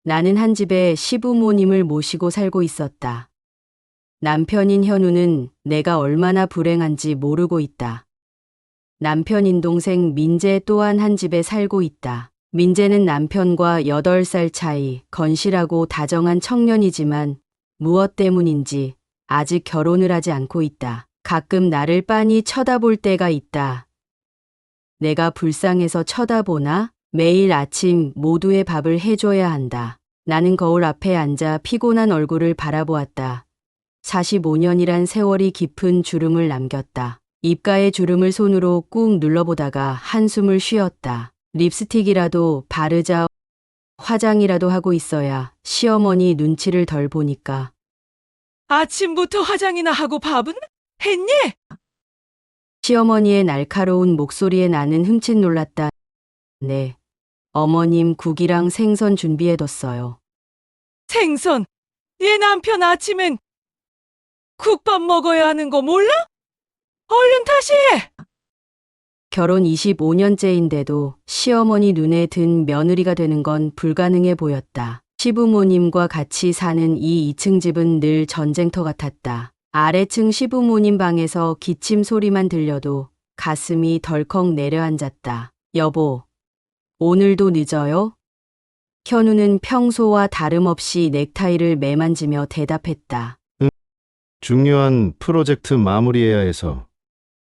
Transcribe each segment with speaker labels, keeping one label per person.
Speaker 1: 나는 한 집에 시부모님을 모시고 살고 있었다. 남편인 현우는 내가 얼마나 불행한지 모르고 있다. 남편인 동생 민재 또한 한 집에 살고 있다. 민재는 남편과 8살 차이, 건실하고 다정한 청년이지만 무엇 때문인지 아직 결혼을 하지 않고 있다. 가끔 나를 빤히 쳐다볼 때가 있다. 내가 불쌍해서 쳐다보나? 매일 아침 모두의 밥을 해줘야 한다. 나는 거울 앞에 앉아 피곤한 얼굴을 바라보았다. 45년이란 세월이 깊은 주름을 남겼다. 입가의 주름을 손으로 꾹 눌러보다가 한숨을 쉬었다. 립스틱이라도 바르자, 화장이라도 하고 있어야 시어머니 눈치를 덜 보니까.
Speaker 2: 아침부터 화장이나 하고 밥은 했니?
Speaker 1: 시어머니의 날카로운 목소리에 나는 흠칫 놀랐다. 네. 어머님 국이랑 생선 준비해뒀어요.
Speaker 2: 생선. 얘 남편 아침엔 국밥 먹어야 하는 거 몰라? 얼른 다시 해.
Speaker 1: 결혼 25년째인데도 시어머니 눈에 든 며느리가 되는 건 불가능해 보였다. 시부모님과 같이 사는 이 2층 집은 늘 전쟁터 같았다. 아래층 시부모님 방에서 기침 소리만 들려도 가슴이 덜컥 내려앉았다. 여보, 오늘도 늦어요? 현우는 평소와 다름없이 넥타이를 매만지며 대답했다.
Speaker 3: 중요한 프로젝트 마무리해야 해서.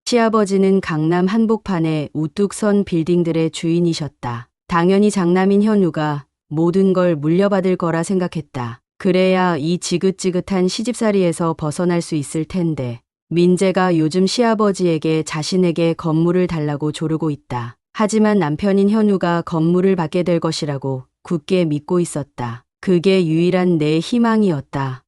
Speaker 1: 시아버지는 강남 한복판의 우뚝 선 빌딩들의 주인이셨다. 당연히 장남인 현우가 모든 걸 물려받을 거라 생각했다. 그래야 이 지긋지긋한 시집살이에서 벗어날 수 있을 텐데. 민재가 요즘 시아버지에게 자신에게 건물을 달라고 조르고 있다. 하지만 남편인 현우가 건물을 받게 될 것이라고 굳게 믿고 있었다. 그게 유일한 내 희망이었다.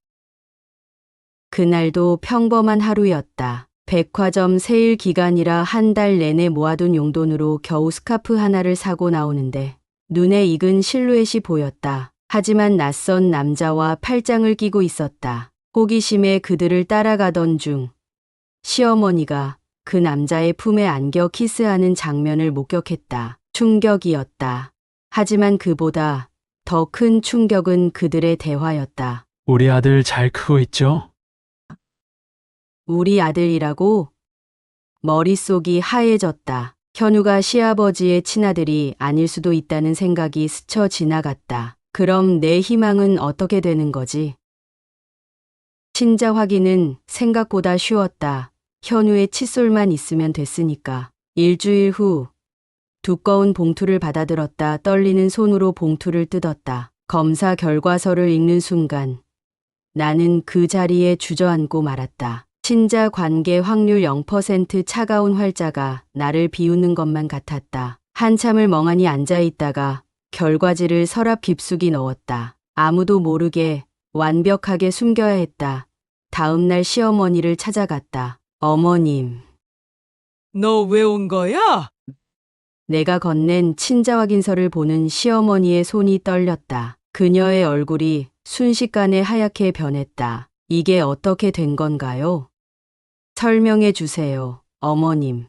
Speaker 1: 그날도 평범한 하루였다. 백화점 세일 기간이라 한 달 내내 모아둔 용돈으로 겨우 스카프 하나를 사고 나오는데 눈에 익은 실루엣이 보였다. 하지만 낯선 남자와 팔짱을 끼고 있었다. 호기심에 그들을 따라가던 중 시어머니가 그 남자의 품에 안겨 키스하는 장면을 목격했다. 충격이었다. 하지만 그보다 더 큰 충격은 그들의 대화였다.
Speaker 4: 우리 아들 잘 크고 있죠?
Speaker 1: 우리 아들이라고? 머릿속이 하얘졌다. 현우가 시아버지의 친아들이 아닐 수도 있다는 생각이 스쳐 지나갔다. 그럼 내 희망은 어떻게 되는 거지? 친자 확인은 생각보다 쉬웠다. 현우의 칫솔만 있으면 됐으니까. 일주일 후 두꺼운 봉투를 받아들었다. 떨리는 손으로 봉투를 뜯었다. 검사 결과서를 읽는 순간 나는 그 자리에 주저앉고 말았다. 친자 관계 확률 0% 차가운 활자가 나를 비웃는 것만 같았다. 한참을 멍하니 앉아있다가 결과지를 서랍 깊숙이 넣었다. 아무도 모르게 완벽하게 숨겨야 했다. 다음 날 시어머니를 찾아갔다. 어머님.
Speaker 2: 너 왜 온 거야?
Speaker 1: 내가 건넨 친자 확인서를 보는 시어머니의 손이 떨렸다. 그녀의 얼굴이 순식간에 하얗게 변했다. 이게 어떻게 된 건가요? 설명해 주세요, 어머님.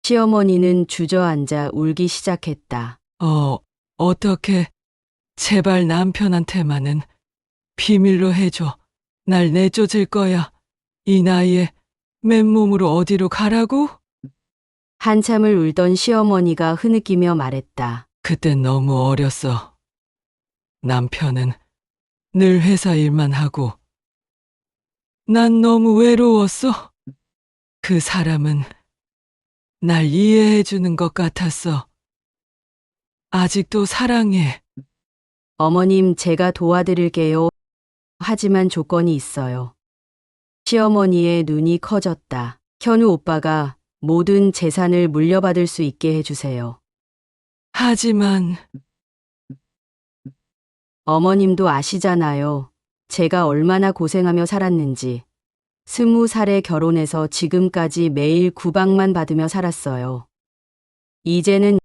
Speaker 1: 시어머니는 주저앉아 울기 시작했다.
Speaker 2: 어떻게 제발 남편한테만은 비밀로 해줘. 날 내쫓을 거야. 이 나이에 맨몸으로 어디로 가라고?
Speaker 1: 한참을 울던 시어머니가 흐느끼며 말했다.
Speaker 2: 그땐 너무 어렸어. 남편은 늘 회사 일만 하고 난 너무 외로웠어. 그 사람은 날 이해해주는 것 같았어. 아직도 사랑해.
Speaker 1: 어머님, 제가 도와드릴게요. 하지만 조건이 있어요. 시어머니의 눈이 커졌다. 현우 오빠가 모든 재산을 물려받을 수 있게 해주세요.
Speaker 2: 하지만
Speaker 1: 어머님도 아시잖아요. 제가 얼마나 고생하며 살았는지. 20살에 결혼해서 지금까지 매일 구박만 받으며 살았어요. 이제는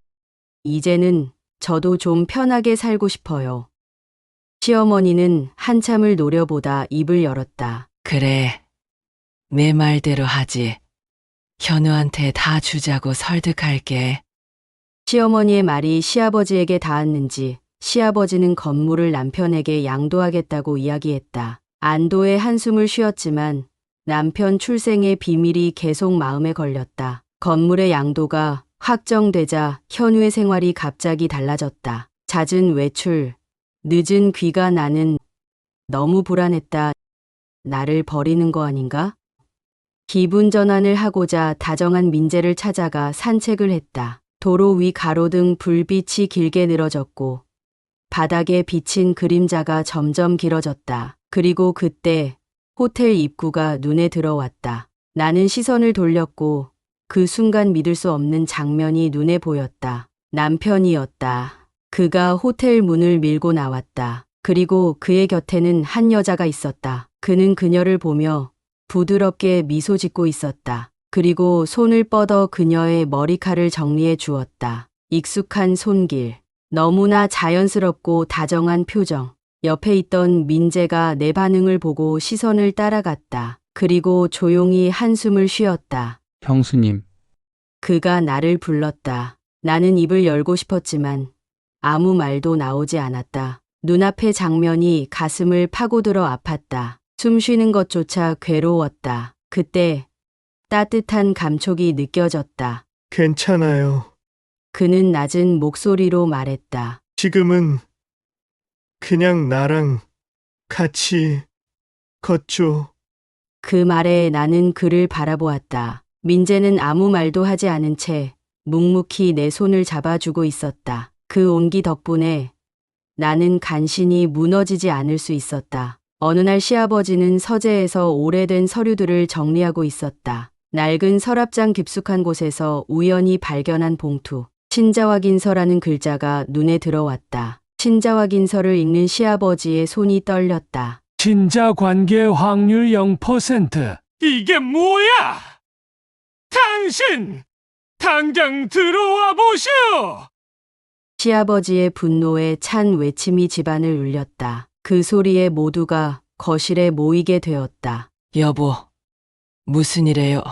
Speaker 1: 저도 좀 편하게 살고 싶어요. 시어머니는 한참을 노려보다 입을 열었다.
Speaker 2: 그래, 내 말대로 하지. 현우한테 다 주자고 설득할게.
Speaker 1: 시어머니의 말이 시아버지에게 닿았는지 시아버지는 건물을 남편에게 양도하겠다고 이야기했다. 안도의 한숨을 쉬었지만 남편 출생의 비밀이 계속 마음에 걸렸다. 건물의 양도가 확정되자 현우의 생활이 갑자기 달라졌다. 잦은 외출, 늦은 귀가 나는 너무 불안했다. 나를 버리는 거 아닌가? 기분 전환을 하고자 다정한 민재를 찾아가 산책을 했다. 도로 위 가로등 불빛이 길게 늘어졌고 바닥에 비친 그림자가 점점 길어졌다. 그리고 그때 호텔 입구가 눈에 들어왔다. 나는 시선을 돌렸고 그 순간 믿을 수 없는 장면이 눈에 보였다. 남편이었다. 그가 호텔 문을 밀고 나왔다. 그리고 그의 곁에는 한 여자가 있었다. 그는 그녀를 보며 부드럽게 미소 짓고 있었다. 그리고 손을 뻗어 그녀의 머리칼을 정리해 주었다. 익숙한 손길, 너무나 자연스럽고 다정한 표정. 옆에 있던 민재가 내 반응을 보고 시선을 따라갔다. 그리고 조용히 한숨을 쉬었다.
Speaker 5: 형수님,
Speaker 1: 그가 나를 불렀다. 나는 입을 열고 싶었지만 아무 말도 나오지 않았다. 눈앞의 장면이 가슴을 파고들어 아팠다. 숨 쉬는 것조차 괴로웠다. 그때 따뜻한 감촉이 느껴졌다.
Speaker 6: 괜찮아요.
Speaker 1: 그는 낮은 목소리로 말했다.
Speaker 6: 지금은 그냥 나랑 같이 걷죠.
Speaker 1: 그 말에 나는 그를 바라보았다. 민재는 아무 말도 하지 않은 채 묵묵히 내 손을 잡아주고 있었다. 그 온기 덕분에 나는 간신히 무너지지 않을 수 있었다. 어느 날 시아버지는 서재에서 오래된 서류들을 정리하고 있었다. 낡은 서랍장 깊숙한 곳에서 우연히 발견한 봉투. 친자 확인서라는 글자가 눈에 들어왔다. 친자 확인서를 읽는 시아버지의 손이 떨렸다.
Speaker 4: 친자 관계 확률 0%. 이게 뭐야? 당신! 당장 들어와 보시오!
Speaker 1: 시아버지의 분노에 찬 외침이 집안을 울렸다. 그 소리에 모두가 거실에 모이게 되었다.
Speaker 2: 여보, 무슨 일이에요?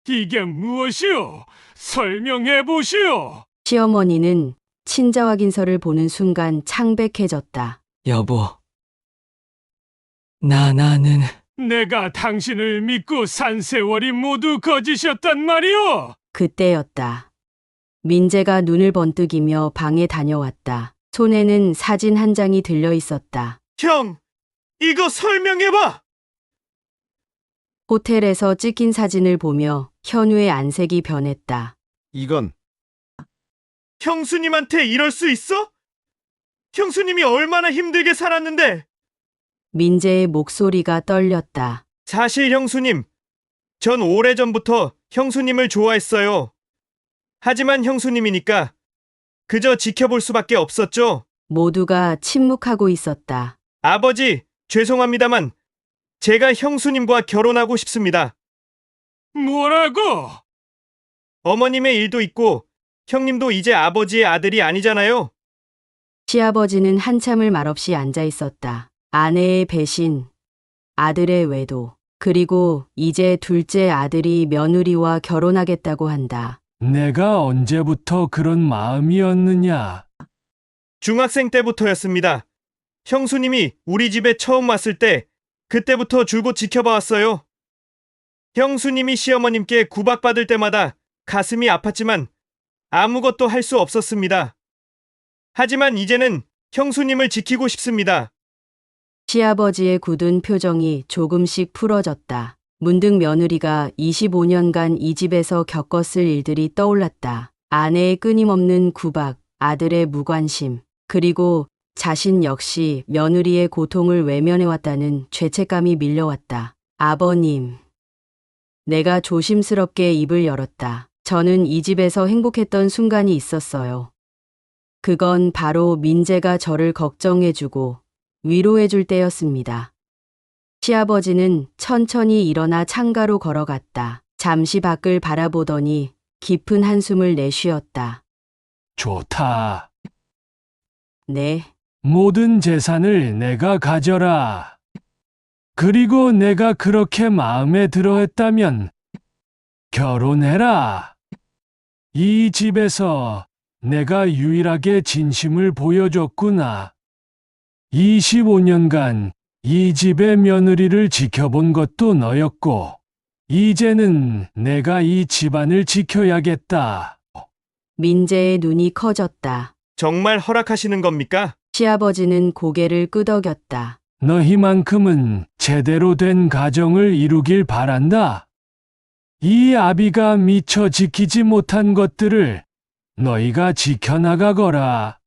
Speaker 4: 이게 무엇이오? 설명해 보시오!
Speaker 1: 시어머니는 친자 확인서를 보는 순간 창백해졌다.
Speaker 2: 여보, 나는
Speaker 4: 내가 당신을 믿고 산 세월이 모두 거짓이었단 말이오!
Speaker 1: 그때였다. 민재가 눈을 번뜩이며 방에 다녀왔다. 손에는 사진 한 장이 들려 있었다.
Speaker 6: 형, 이거 설명해봐!
Speaker 1: 호텔에서 찍힌 사진을 보며 현우의 안색이 변했다.
Speaker 3: 이건
Speaker 6: 형수님한테 이럴 수 있어? 형수님이 얼마나 힘들게 살았는데!
Speaker 1: 민재의 목소리가 떨렸다.
Speaker 6: 사실 형수님, 전 오래전부터 형수님을 좋아했어요. 하지만 형수님이니까 그저 지켜볼 수밖에 없었죠.
Speaker 1: 모두가 침묵하고 있었다.
Speaker 6: 아버지, 죄송합니다만 제가 형수님과 결혼하고 싶습니다.
Speaker 4: 뭐라고?
Speaker 6: 어머님의 일도 있고 형님도 이제 아버지의 아들이 아니잖아요.
Speaker 1: 시아버지는 한참을 말없이 앉아 있었다. 아내의 배신, 아들의 외도, 그리고 이제 둘째 아들이 며느리와 결혼하겠다고 한다.
Speaker 4: 내가 언제부터 그런 마음이었느냐?
Speaker 6: 중학생 때부터였습니다. 형수님이 우리 집에 처음 왔을 때 그때부터 줄곧 지켜봐왔어요. 형수님이 시어머님께 구박받을 때마다 가슴이 아팠지만 아무것도 할 수 없었습니다. 하지만 이제는 형수님을 지키고 싶습니다.
Speaker 1: 시아버지의 굳은 표정이 조금씩 풀어졌다. 문득 며느리가 25년간 이 집에서 겪었을 일들이 떠올랐다. 아내의 끊임없는 구박, 아들의 무관심, 그리고 자신 역시 며느리의 고통을 외면해왔다는 죄책감이 밀려왔다. 아버님. 내가 조심스럽게 입을 열었다. 저는 이 집에서 행복했던 순간이 있었어요. 그건 바로 민재가 저를 걱정해주고 위로해줄 때였습니다. 시아버지는 천천히 일어나 창가로 걸어갔다. 잠시 밖을 바라보더니 깊은 한숨을 내쉬었다.
Speaker 4: 좋다.
Speaker 1: 네,
Speaker 4: 모든 재산을 내가 가져라. 그리고 내가 그렇게 마음에 들어 했다면 결혼해라. 이 집에서 내가 유일하게 진심을 보여줬구나. 25년간 이 집의 며느리를 지켜본 것도 너였고, 이제는 내가 이 집안을 지켜야겠다.
Speaker 1: 민재의 눈이 커졌다.
Speaker 6: 정말 허락하시는 겁니까?
Speaker 1: 시아버지는 고개를 끄덕였다.
Speaker 4: 너희만큼은 제대로 된 가정을 이루길 바란다. 이 아비가 미처 지키지 못한 것들을 너희가 지켜나가거라.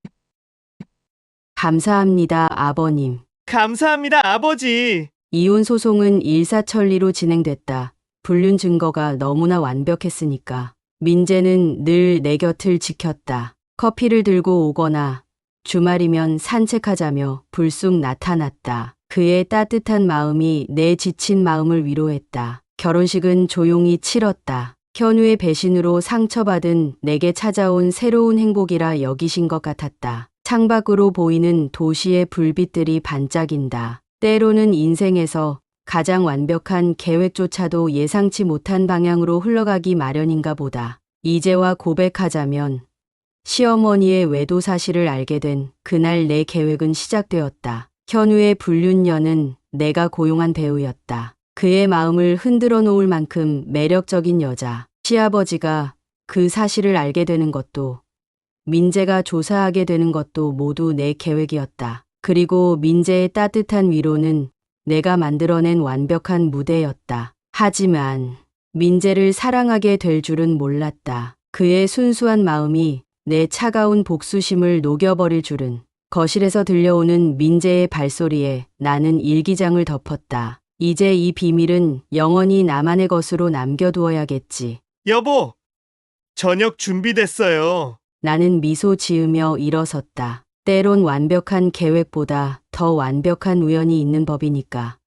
Speaker 1: 감사합니다, 아버님.
Speaker 6: 감사합니다, 아버지.
Speaker 1: 이혼 소송은 일사천리로 진행됐다. 불륜 증거가 너무나 완벽했으니까. 민재는 늘 내 곁을 지켰다. 커피를 들고 오거나 주말이면 산책하자며 불쑥 나타났다. 그의 따뜻한 마음이 내 지친 마음을 위로했다. 결혼식은 조용히 치렀다. 현우의 배신으로 상처받은 내게 찾아온 새로운 행복이라 여기신 것 같았다. 창밖으로 보이는 도시의 불빛들이 반짝인다. 때로는 인생에서 가장 완벽한 계획조차도 예상치 못한 방향으로 흘러가기 마련인가 보다. 이제와 고백하자면 시어머니의 외도 사실을 알게 된 그날 내 계획은 시작되었다. 현우의 불륜녀는 내가 고용한 배우였다. 그의 마음을 흔들어 놓을 만큼 매력적인 여자. 시아버지가 그 사실을 알게 되는 것도, 민재가 조사하게 되는 것도 모두 내 계획이었다. 그리고 민재의 따뜻한 위로는 내가 만들어낸 완벽한 무대였다. 하지만 민재를 사랑하게 될 줄은 몰랐다. 그의 순수한 마음이 내 차가운 복수심을 녹여버릴 줄은. 거실에서 들려오는 민재의 발소리에 나는 일기장을 덮었다. 이제 이 비밀은 영원히 나만의 것으로 남겨두어야겠지.
Speaker 6: 여보, 저녁 준비됐어요.
Speaker 1: 나는 미소 지으며 일어섰다. 때론 완벽한 계획보다 더 완벽한 우연이 있는 법이니까.